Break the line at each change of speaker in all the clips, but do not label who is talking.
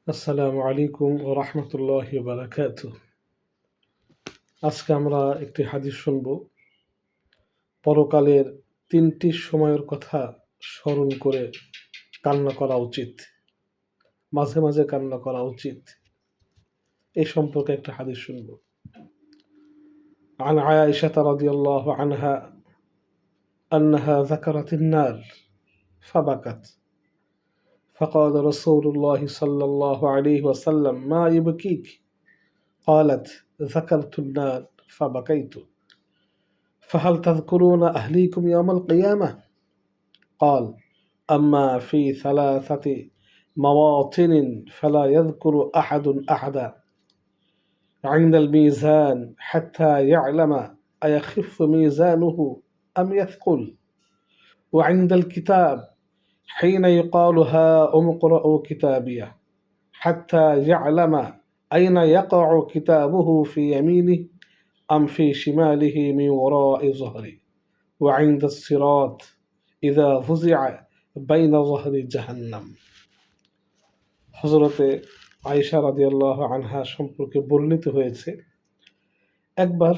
আসসালামু আলাইকুম ওয়া রাহমাতুল্লাহি ওয়া বারাকাতুহু। আজকে আমরা একটি হাদিস শুনব। পরকালের ৩টি সময়ের কথা স্মরণ করে কান্না করা উচিত, মাঝে মাঝে কান্না করা উচিত, এই সম্পর্কে একটা হাদিস শুনব। عن عائشة رضي الله عنها أنها ذكرت النار فبكت فقال رسول الله صلى الله عليه وسلم ما يبكيك؟ قالت ذكرت النار فبكيت فهل تذكرون أهليكم يوم القيامة؟ قال أما في 3 مواطن فلا يذكر أحد أحدا عند الميزان حتى يعلم أيخف ميزانه أم يثقل، وعند الكتاب حين يقال هاؤم اقرءوا كتابيه حتى يعلم أين يقع كتابه في يمينه أم في شماله من وراء ظهره، وعند الصراط إذا فزع بين ظهر جهنم। হযরতে আয়েশা রাদিয়াল্লাহু আনহা সম্পর্কে বর্ণিত হয়েছে, একবার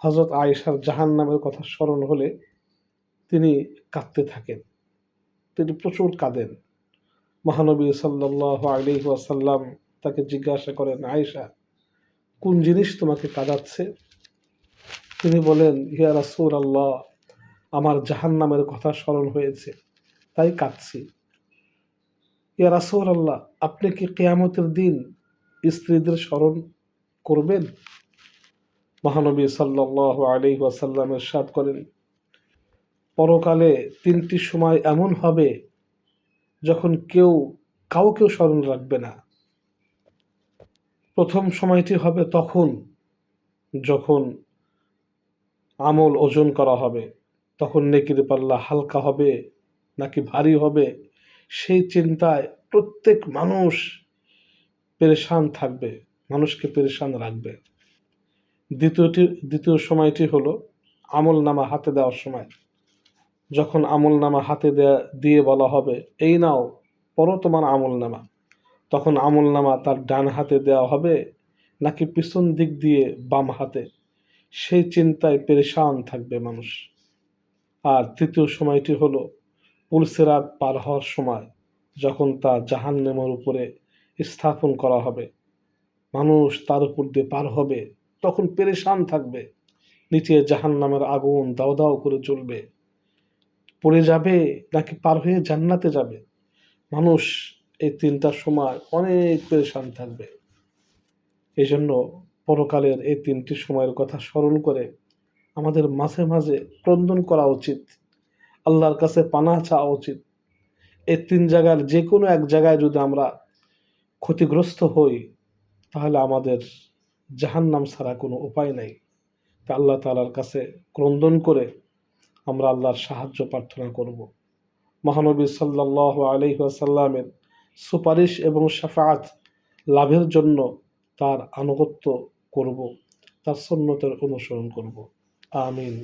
হযরত আয়েশার জাহান্নামের কথা স্মরণ হলে তিনি কাঁদতে থাকেন, তিনি প্রচুর কাঁদেন। মহানবী সাল্লাল্লাহু আলাইহি ওয়াসাল্লাম তাকে জিজ্ঞাসা করেন, আয়েশা, কোন জিনিস তোমাকে কাঁদাচ্ছে? তিনি বলেন, ইয়া রাসূলুল্লাহ, আমার জাহান্নামের কথা স্মরণ হয়েছে, তাই কাঁদছি। ইয়া রাসূলুল্লাহ, আপনি কি কিয়ামতের দিন স্ত্রীদের স্মরণ করবেন? মহানবী সাল্লাল্লাহু আলাইহি ওয়াসাল্লাম ইরশাদ করেন, পরকালে 3টি সময় এমন হবে যখন কেউ কাউকে স্মরণ রাখবে না। প্রথম সময়টি হবে তখন যখন আমল ওজন করা হবে, তখন নেকির পাল্লা হালকা হবে নাকি ভারী হবে, সেই চিন্তায় প্রত্যেক মানুষ পেরেশান থাকবে, মানুষকে পেরেশান রাখবে। দ্বিতীয় সময়টি হলো আমল নামা হাতে দেওয়ার সময়। যখন আমল নামা হাতে দিয়ে বলা হবে, এই নাও পড়ো তোমার আমল নামা, তখন আমল নামা তার ডান হাতে দেওয়া হবে নাকি পিছন দিক দিয়ে বাম হাতে, সেই চিন্তায় পেরেশান থাকবে মানুষ। আর তৃতীয় সময়টি হলো পুলসিরাত পার হওয়ার সময়, যখন তা জাহান্নামের উপরে স্থাপন করা হবে, মানুষ তার উপর দিয়ে পার হবে, তখন পেরেশান থাকবে, নিচে জাহান্নামের আগুন দাও দাও করে জ্বলবে, পড়ে যাবে নাকি পার হয়ে জান্নাতে যাবে। মানুষ এই 3টা সময় অনেক পেরেশান থাকবে। এই জন্য পরকালের এই 3টি সময়ের কথা স্মরণ করে আমাদের মাঝে মাঝে ক্রন্দন করা উচিত, আল্লাহর কাছে পানাহ চাওয়া উচিত। এই 3 জায়গার যে কোনো এক জায়গায় যদি আমরা ক্ষতিগ্রস্ত হই, তাহলে আমাদের জাহান্নাম ছাড়া কোনো উপায় নাই। তা আল্লাহ তাআলার কাছে ক্রন্দন করে আমরা আল্লাহর সাহায্য প্রার্থনা করব। মহানবী সাল্লাল্লাহু আলাইহি ওয়াসাল্লামের সুপারিশ এবং শাফাআত লাভের জন্য তার আনুগত্য করব, তার সুন্নতের অনুসরণ করব। আমিন।